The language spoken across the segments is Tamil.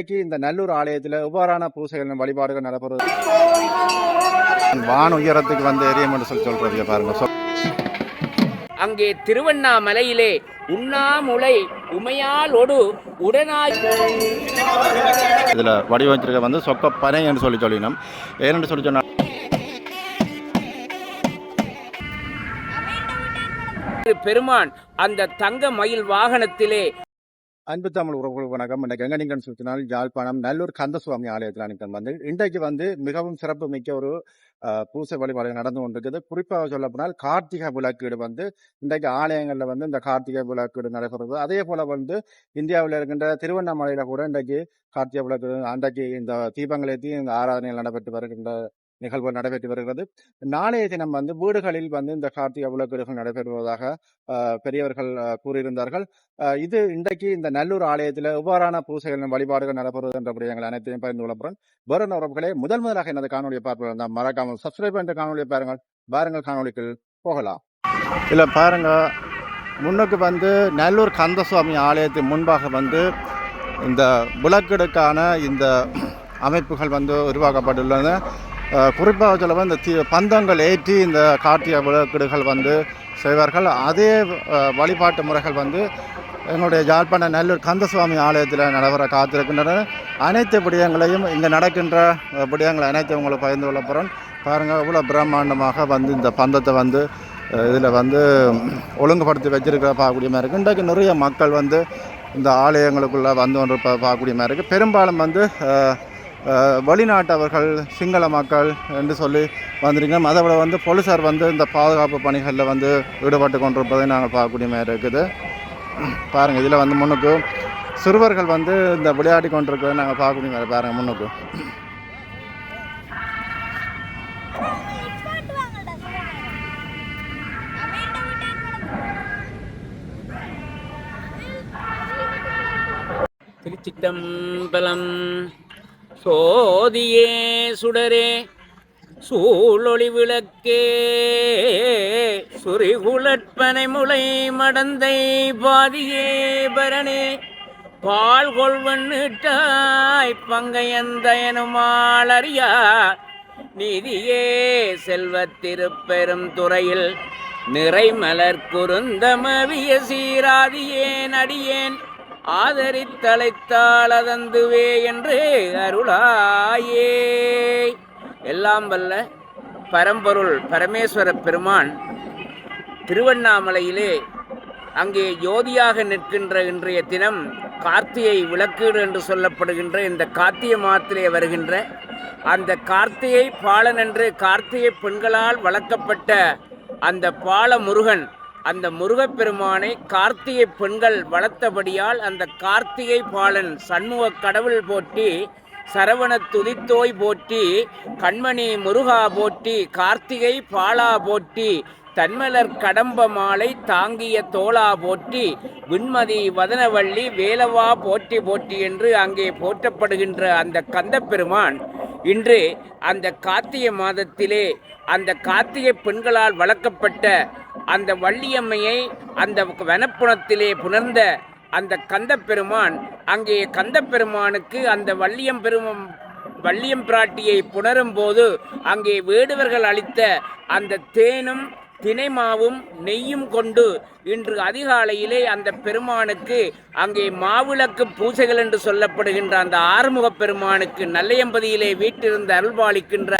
இன்றைக்கு இந்த நல்லூர் ஆலயத்தில் எவ்வாறான பூசைகள் வழிபாடுகள் நடைபெறுவது வான் உயரத்துக்கு வந்து எரியும் என்று சொல்றீங்க பாருங்க. அங்கே திருவண்ணாமலையிலே உண்ணாமுலை உமையால் ஒடு உடனாய் இதுல வடிவமைச்சிருக்க வந்து சொக்க பனை என்று சொல்லினோம். ஏனென்று சொல்லி சொன்னா பெருமான் அந்த தங்க மயில் வாகனத்திலே. அன்பு தமிழ் உறவுகளுக்கு வணக்கம். இன்றைக்கு எங்க நீங்கள் சுற்றினால் யாழ்ப்பாணம் நல்லூர் கந்தசுவாமி ஆலயத்தில் நீங்கள் வந்து இன்றைக்கு வந்து மிகவும் சிறப்பு மிக்க ஒரு பூசை வழிபாடு நடந்து கொண்டிருக்குது. குறிப்பாக சொல்ல போனால் கார்த்திகை விளக்கீடு வந்து இன்றைக்கு ஆலயங்களில் வந்து இந்த கார்த்திகை விளக்கீடு நடைபெறுது. அதே போல வந்து இந்தியாவில் இருக்கின்ற திருவண்ணாமலையில கூட இன்றைக்கு கார்த்திகை விளக்கு அன்றைக்கு இந்த தீபங்களேத்தி இந்த ஆராதனைகள் நடைபெற்று வருகின்ற நிகழ்வு நடைபெற்று வருகிறது. நாளைய தினம் வந்து வீடுகளில் வந்து இந்த கார்த்திகை விளக்கீடுகள் நடைபெறுவதாக பெரியவர்கள் கூறியிருந்தார்கள். இது இன்றைக்கு இந்த நல்லூர் ஆலயத்தில் எவ்வாறான பூசைகள் வழிபாடுகள் நடைபெறுவது என்ற விடயங்கள் அனைத்தையும் பகிர்ந்து கொள்ளப்படுறேன். வேறு உறவுகளே, முதலாக எனது காணொலியை பார்ப்பது மறக்காமல் சப்ஸ்கிரைப் என்ற காணொலியை பாருங்கள் காணொலிக்கு போகலாம். இல்லை பாருங்க, முன்னுக்கு வந்து நல்லூர் கந்தசுவாமி ஆலயத்தின் முன்பாக வந்து இந்த விளக்கெடுக்கான இந்த அமைப்புகள் வந்து உருவாக்கப்பட்டுள்ளன. குறிப்பாக சொல்ல இந்த பந்தங்கள் ஏற்றி இந்த கார்த்திகை விளக்கீடுகள் வந்து செய்வார்கள். அதே வழிபாட்டு முறைகள் வந்து எங்களுடைய யாழ்ப்பாண நல்லூர் கந்தசுவாமி ஆலயத்தில் நடைபெற காத்திருக்கின்றன. அனைத்து விடயங்களையும் இங்கே நடக்கின்ற விடயங்கள் அனைத்தையும் உங்களுக்கு பகிர்ந்து கொள்ள போகிறோம். பாருங்கள், இவ்வளோ பிரம்மாண்டமாக வந்து இந்த பந்தத்தை வந்து இதில் வந்து ஒழுங்குபடுத்தி வச்சிருக்கிற பார்க்கக்கூடிய மாதிரி இருக்குது. இன்றைக்கு நிறைய மக்கள் வந்து இந்த ஆலயங்களுக்குள்ளே வந்து ஒன்று பார்க்கக்கூடிய மாதிரி இருக்குது. பெரும்பாலும் வந்து வெளிநாட்டவர்கள், சிங்கள மக்கள் என்று சொல்லி வந்திருக்கோம். அதை விட வந்து போலீஸார் வந்து இந்த பாதுகாப்பு பணிகளில் வந்து ஈடுபட்டு கொண்டிருப்பதை நாங்கள் பார்க்கக்கூடிய மாதிரி இருக்குது. பாருங்கள், இதில் வந்து முன்னுக்கு சிறுவர்கள் வந்து இந்த விளையாடி கொண்டிருக்கிறத நாங்கள் பார்க்கக்கூடிய மாதிரி பாருங்கள். முன்னுக்கு திருச்சிற்றம்பலம். சோதியே சுடரே சூழொளி விளக்கே சுரிகுலற்பனை முளை மடந்தை பாதியே பரணே பால் கொள்வன்னிட்டாய் பங்கையந்தயனுமாளறியா நீதியே செல்வத்திருப்பெரும் துறையில் நிறைமலர் குறுந்தமவிய சீராதியேன் அடியேன் ஆதரித்தழைத்தால் அதந்துவே என்று அருளாயே. எல்லாம் வல்ல பரம்பொருள் பரமேஸ்வர பெருமான் திருவண்ணாமலையிலே அங்கே ஜோதியாக நிற்கின்ற இன்றைய தினம் கார்த்திகை விளக்கீடு என்று சொல்லப்படுகின்ற இந்த கார்த்திகை மாதத்திலே வருகின்ற அந்த கார்த்திகை பாலன் என்று கார்த்திகை பெண்களால் வளர்க்கப்பட்ட அந்த பால முருகன், அந்த முருகப்பெருமானை கார்த்திகை பெண்கள் வளர்த்தபடியால் அந்த கார்த்திகை பாலன் சண்முக கடவுள் போற்றி, சரவண துதித்தோய் போற்றி, கண்மணி முருகா போற்றி, கார்த்திகை பாலா போற்றி, தன்மலர் கடம்ப மாலை தாங்கிய தோளா போற்றி, விண்மதி வதனவள்ளி வேலவா போற்றி போற்றி என்று அங்கே போற்றப்படுகின்ற அந்த கந்தப்பெருமான் இன்று அந்த கார்த்திகை மாதத்திலே அந்த கார்த்திகை பெண்களால் வளர்க்கப்பட்ட அந்த வள்ளியம்மையை அந்த வனப்புணத்திலே புணர்ந்த அந்த கந்தப்பெருமான் அங்கே கந்தப்பெருமானுக்கு அந்த வள்ளியம் பிராட்டியை புணரும் போது அங்கே வேடுவர்கள் அளித்த அந்த தேனும் தினைமாவும் நெய்யும் கொண்டு இன்று அதிகாலையிலே அந்த பெருமானுக்கு அங்கே மாவிளக்கு பூசைகள் என்று சொல்லப்படுகின்ற அந்த ஆறுமுக பெருமானுக்கு நல்லையம்பதியிலே வீட்டிலிருந்து அருள்பாலிக்கின்ற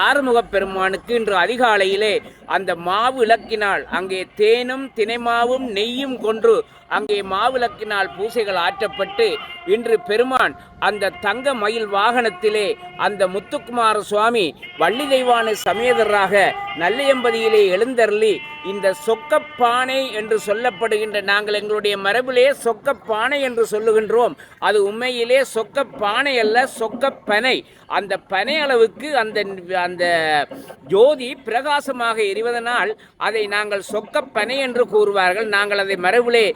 ஆறுமுக பெருமானுக்கு இன்று அதிகாலையிலே அந்த மாவிளக்கினால் அங்கே தேனும் தினைமாவும் நெய்யும் கொன்று அங்கே மாவிளக்கினால் பூசைகள் ஆற்றப்பட்டு இன்று பெருமான் அந்த தங்க மயில் வாகனத்திலே அந்த முத்துக்குமார சுவாமி வள்ளி தெய்வானை சமேதராக நல்லையம்பதியிலே எழுந்தருளி இந்த சொக்கப்பானை என்று சொல்லப்படுகின்ற, நாங்கள் எங்களுடைய மரபிலே சொக்கப்பானை என்று சொல்லுகின்றோம். அது உண்மையிலே சொக்கப்பானை அல்ல, சொக்கப்பனை. அந்த பனை அளவுக்கு அந்த ஜோதி பிரகாசமாக எரிவதனால் அதை நாங்கள் சொக்கப்பனை என்று கூறுவார்கள். நாங்கள் அதை மரபிலே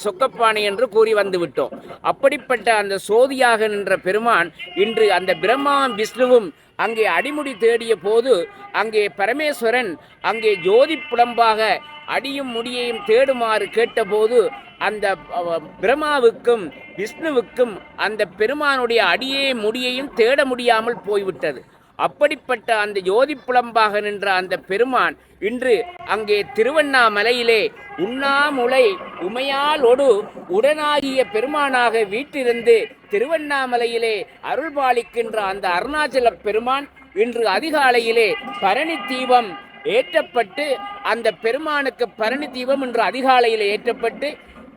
சொக்கப்பானை என்று கூறி வந்துவிட்டோம். அப்படிப்பட்ட அந்த சோதியாக நின்ற பெருமான் இன்று அந்த பிரம்மா விஷ்ணுவும் அங்கே அடிமுடி தேடிய போது அங்கே பரமேஸ்வரன் அங்கே ஜோதி புலம்பாக அடியும் முடியையும் தேடுமாறு கேட்டபோது அந்த பிரம்மாவுக்கும் விஷ்ணுவுக்கும் அந்த பெருமானுடைய அடியே முடியையும் தேட முடியாமல் போய்விட்டது. அப்படிப்பட்ட அந்த ஜோதி புலம்பாக நின்ற அந்த பெருமான் இன்று அங்கே திருவண்ணாமலையிலே உண்ணாமுலை உமையாலோடு உடனாகிய பெருமானாக வீட்டிருந்து திருவண்ணாமலையிலே அருள்பாலிக்கின்ற அந்த அருணாச்சல பெருமான் இன்று அதிகாலையிலே பரணி தீபம் ஏற்றப்பட்டு அந்த பெருமானுக்கு பரணி தீபம் இன்று அதிகாலையில் ஏற்றப்பட்டு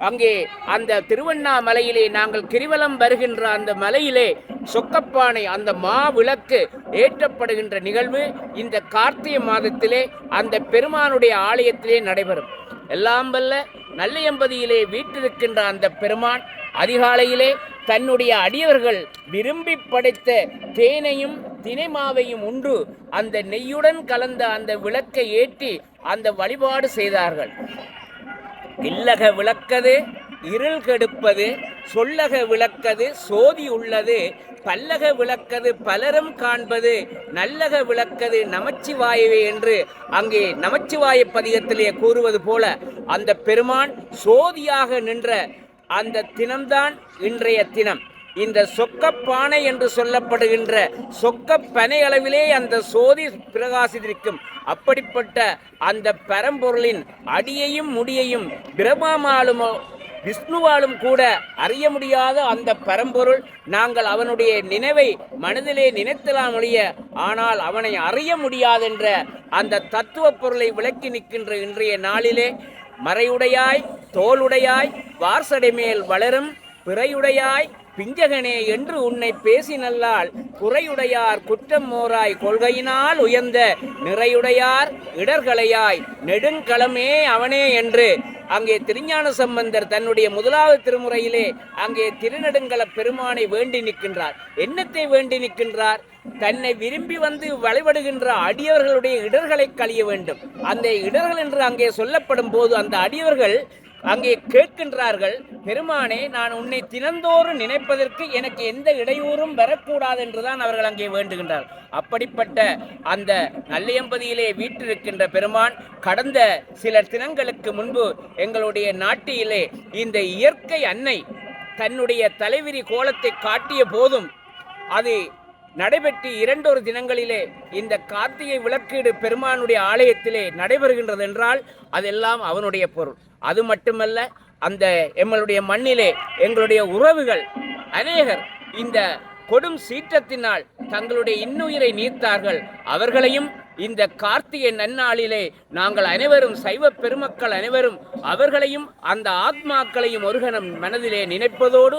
அங்கே அந்த திருவண்ணாமலையிலே நாங்கள் கிரிவலம் வருகின்ற அந்த மலையிலே சொக்கப்பானை அந்த மாவிளக்கு ஏற்றப்படுகின்ற நிகழ்வு இந்த கார்த்திகை மாதத்திலே அந்த பெருமானுடைய ஆலயத்திலே நடைபெறும். எல்லாம் வல்ல நல்லையம்பதியிலே வீற்றிருக்கின்ற அந்த பெருமான் அதிகாலையிலே தன்னுடைய அடியவர்கள் விரும்பி படைத்த தேனையும் தினைமாவையும் உண்டு அந்த நெய்யுடன் கலந்த அந்த விளக்கை ஏற்றி அந்த வழிபாடு செய்தார்கள். இல்லக விளக்கது இருள் கெடுப்பது, சொல்லக விளக்கது சோதி உள்ளது, பல்லக விளக்கது பலரும் காண்பது, நல்லக விளக்கது நமச்சிவாயவே என்று அங்கே நமச்சிவாய பதிகத்திலே கூறுவது போல அந்த பெருமான் சோதியாக நின்ற அந்த தினம்தான் இன்றைய தினம். இந்த சொக்கப்பானை என்று சொல்லப்படுகின்ற சொக்கப்பனை அளவிலே அந்த சோதி பிரகாசித்திருக்கும். அப்படிப்பட்ட அந்த பரம்பொருளின் அடியையும் முடியையும் பிரம்மாவாலும் விஷ்ணுவாலும் கூட அறிய முடியாத அந்த பரம்பொருள் நாங்கள் அவனுடைய நினைவை மனதிலே நினைத்தலாம் ஒழிய ஆனால் அவனை அறிய முடியாதென்ற அந்த தத்துவ பொருளை விளக்கி நிற்கின்ற இன்றைய நாளிலே மறையுடையாய் தோளுடையாய் வார்சடை மேல் வளரும் பிறையுடையாய் பிஞ்சகனே என்று உன்னை பேசி நல்லால் குறையுடையார் குற்றம் மோராய் கொள்கையினால் உயர்ந்த நிறையுடையார் இடர்களையாய் நெடுங்களமே அவனே என்று அங்கே திருஞான சம்பந்தர் தன்னுடைய முதலாவது திருமுறையிலே அங்கே திருநெடுங்கல பெருமானை வேண்டி நிற்கின்றார். என்னத்தை வேண்டி நிற்கின்றார்? தன்னை விரும்பி வந்து வழிபடுகின்ற அடியவர்களுடைய இடர்களை கழிய வேண்டும். அந்த இடர்கள் என்று அங்கே சொல்லப்படும் போது அந்த அடியவர்கள் அங்கே கேட்கின்றார்கள், பெருமானே நான் உன்னை தினந்தோறும் நினைப்பதற்கு எனக்கு எந்த இடையூறும் வரக்கூடாது என்றுதான் அவர்கள் அங்கே வேண்டுகின்றார். அப்படிப்பட்ட அந்த நல்லையம்பதியிலே வீற்றிருக்கின்ற பெருமான் கடந்த சில தினங்களுக்கு முன்பு எங்களுடைய நாட்டிலே இந்த இயற்கை அன்னை தன்னுடைய தலைவிரி கோலத்தை காட்டிய போதும் அது நடைபெற்று 2 தினங்களிலே இந்த கார்த்திகை விளக்கீடு பெருமானுடைய ஆலயத்திலே நடைபெறுகின்றது என்றால் அதெல்லாம் அவனுடைய பொருள். அது மட்டுமல்ல, அந்த எங்களுடைய மண்ணிலே எங்களுடைய உறவுகள் அநேகர் இந்த கொடும் சீற்றத்தினால் தங்களுடைய இன்னுயிரை நீத்தார்கள். அவர்களையும் இந்த கார்த்திகை நன்னாளிலே நாங்கள் அனைவரும் சைவ பெருமக்கள் அனைவரும் அவர்களையும் அந்த ஆத்மாக்களையும் ஒரு கணம் மனதிலே நினைப்பதோடு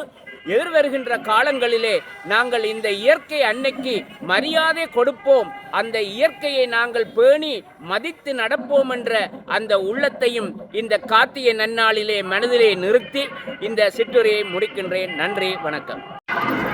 எதிர்வருகின்ற காலங்களிலே நாங்கள் இந்த இயற்கை அன்னைக்கு மரியாதை கொடுப்போம், அந்த இயற்கையை நாங்கள் பேணி மதித்து நடப்போம் என்ற அந்த உள்ளத்தையும் இந்த கார்த்திகை நன்னாளிலே மனதிலே நிறுத்தி இந்த சிற்றுரையை முடிக்கின்றேன். நன்றி, வணக்கம்.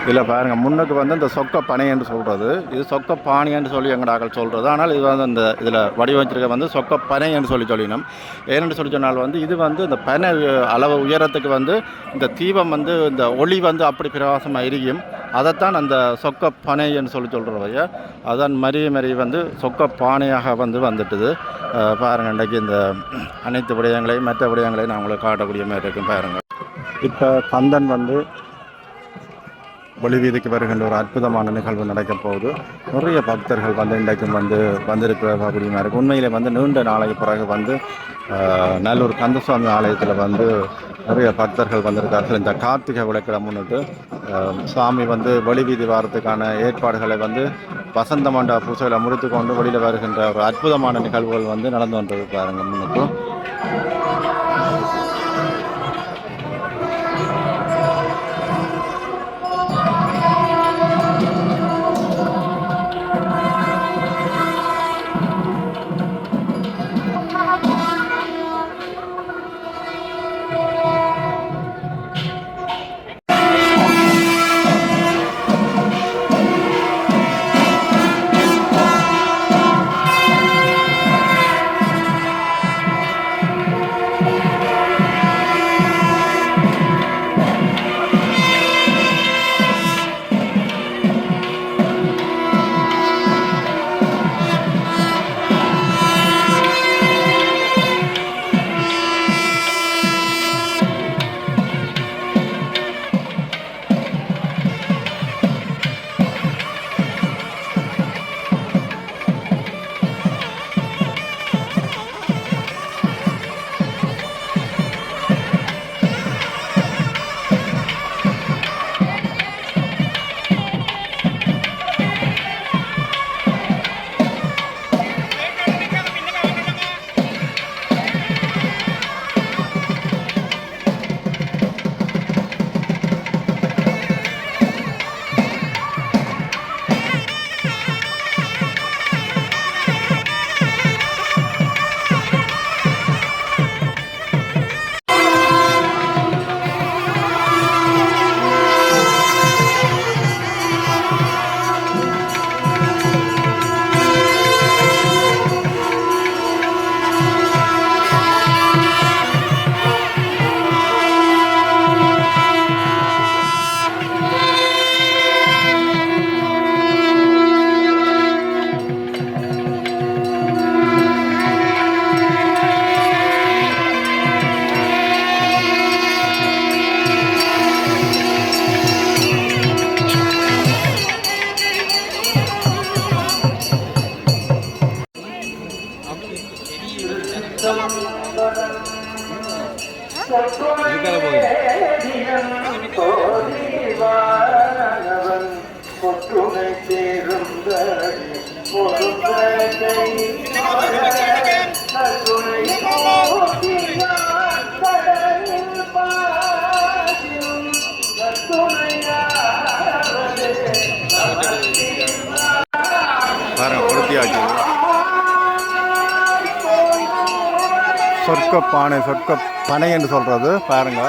இதில் பாருங்க, முன்னுக்கு வந்து இந்த சொக்க பனை என்று சொல்கிறது, இது சொக்க பானை என்று சொல்லி எங்கடாக்கள் சொல்கிறது. ஆனால் இது வந்து இந்த இதில் வடிவமைச்சிருக்க வந்து சொக்க பனை என்று சொல்லினோம். ஏனென்று சொல்லி சொன்னால் வந்து இது வந்து இந்த பனை அளவு உயரத்துக்கு வந்து இந்த தீபம் வந்து இந்த ஒளி வந்து அப்படி பிரகாசமாக எரியும். அதைத்தான் அந்த சொக்க பனை என்று சொல்கிறவைய அதான் மரிய வந்து சொக்க பானையாக வந்துட்டுது. பாருங்கள், இன்றைக்கு இந்த அனைத்து விடயங்களையும் மற்ற விடயங்களையும் நான் உங்களுக்கு காட்டக்கூடிய மாதிரி இருக்கும். பாருங்கள், இப்போ கந்தன் வந்து வெளிவீதிக்கு வருகின்ற ஒரு அற்புதமான நிகழ்வு நடக்கப் போகுது. நிறைய பக்தர்கள் வந்து இன்றைக்கும் வந்திருக்கிறார்கள் அப்படின்னா இருக்குது. உண்மையிலே வந்து நீண்ட நாளைக்கு பிறகு வந்து நல்லூர் கந்தசுவாமி ஆலயத்தில் வந்து நிறைய பக்தர்கள் வந்திருக்கார்கள். இந்த கார்த்திகை விளக்கிட முன்னிட்டு சாமி வந்து வெளிவீதி வாரத்துக்கான ஏற்பாடுகளை வந்து வசந்த மண்டப பூசைகளை முடித்து கொண்டு வெளியில் வருகின்ற ஒரு அற்புதமான நிகழ்வுகள் வந்து நடந்து வந்தது. பாருங்கள், முன்னுக்கும் இதுக்காக போகுது. பாருங்க பொருத்தியாச்சு. சொர்க்க பானை, சொர்க்க பனை என்று சொல்றது பாருங்க.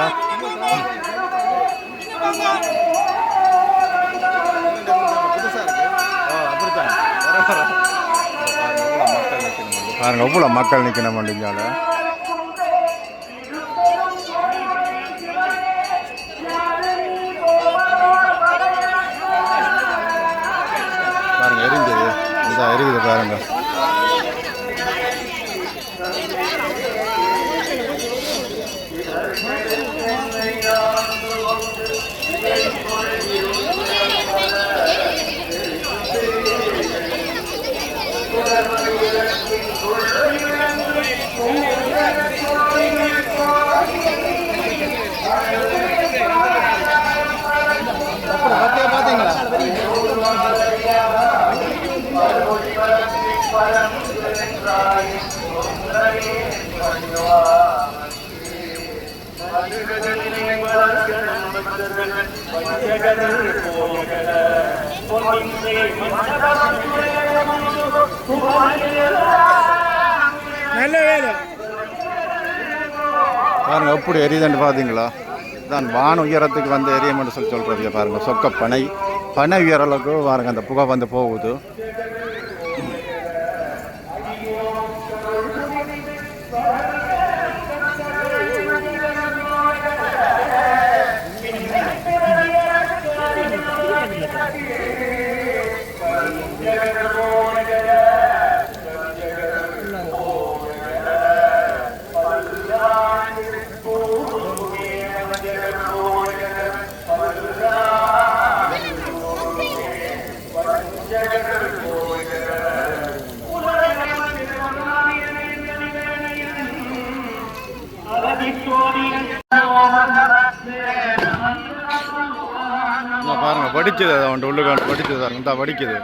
பாருங்க எவ்வளோ மக்கள் நிற்கணும் அப்படிங்கால. பாருங்க எரிஞ்சது, இதான் எரியுது பாருங்க. பாருங்க எப்படி எரியுதுன்னு பார்த்தீங்களா? தான் வான உயரத்துக்கு வந்து எரியமென்று சொல்றது பாருங்க. சொக்க பனை, பனை உயரளவுக்கு பாருங்க அந்த புகை வந்து போகுது. பாருங்க படிச்சது, அவன் உள்ளுக்காண்டு படிச்சது பாருங்க. இந்த படிக்குது.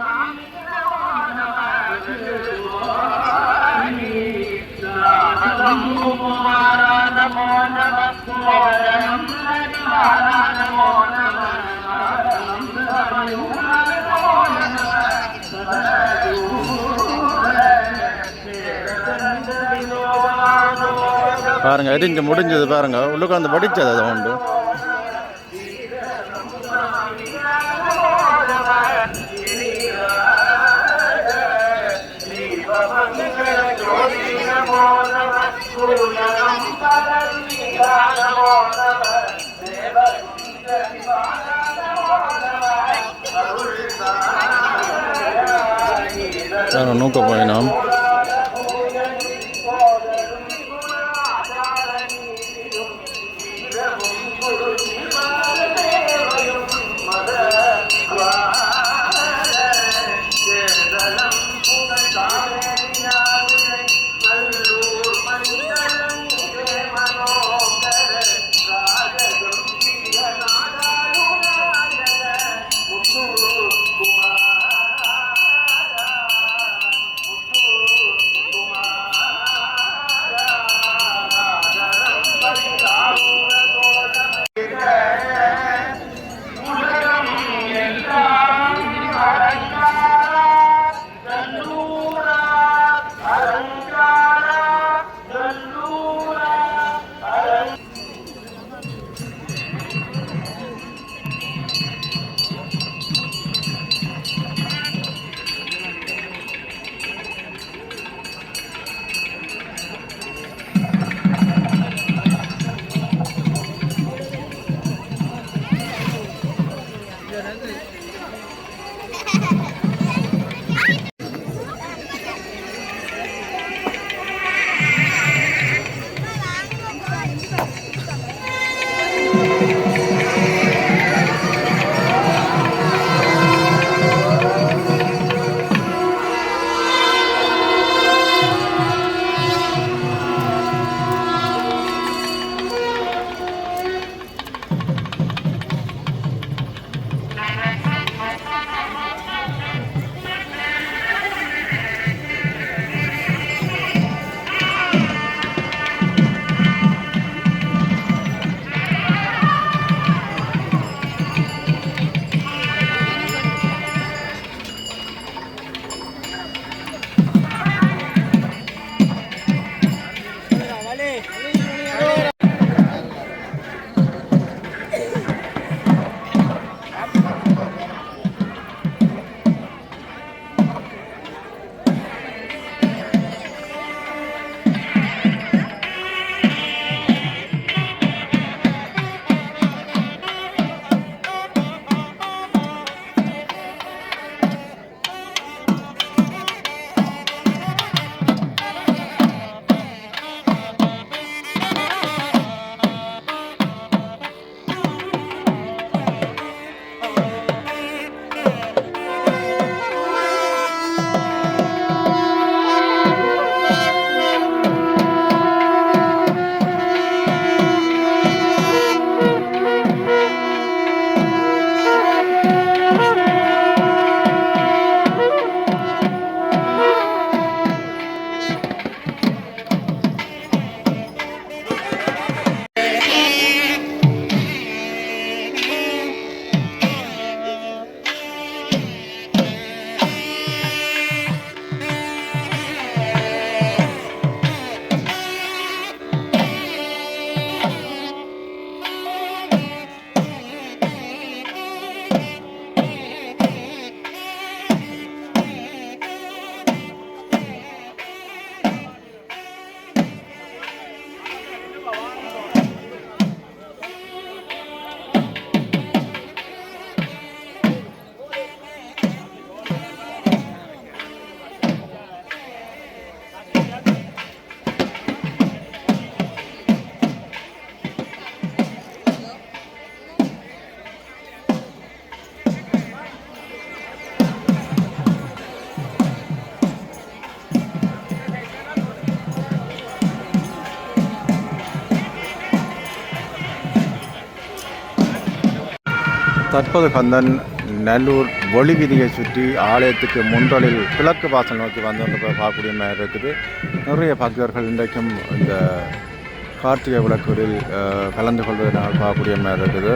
பாருங்க எரிஞ்சு முடிஞ்சது பாருங்க. உள்ளுக்காந்து படிச்சது அதை உண்டு. நோக்க போயினோம். தற்போது கந்தன் நல்லூர் ஒளி வீதியை சுற்றி ஆலயத்துக்கு முன்றலில் கிழக்கு வாசல் நோக்கி வந்து பார்க்கக்கூடிய மாதிரி இருக்குது. நிறைய பக்தர்கள் இன்றைக்கும் இந்த கார்த்திகை விளக்குகளில் கலந்து கொள்வதை நாங்கள் பார்க்கக்கூடிய மாதிரி இருக்குது.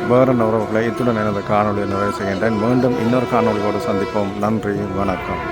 வேறு உறவுகளை இத்துடன் எனது காணொலியை நிறைவு செய்கின்றேன். மீண்டும் இன்னொரு காணொலியோடு சந்திப்போம். நன்றி, வணக்கம்.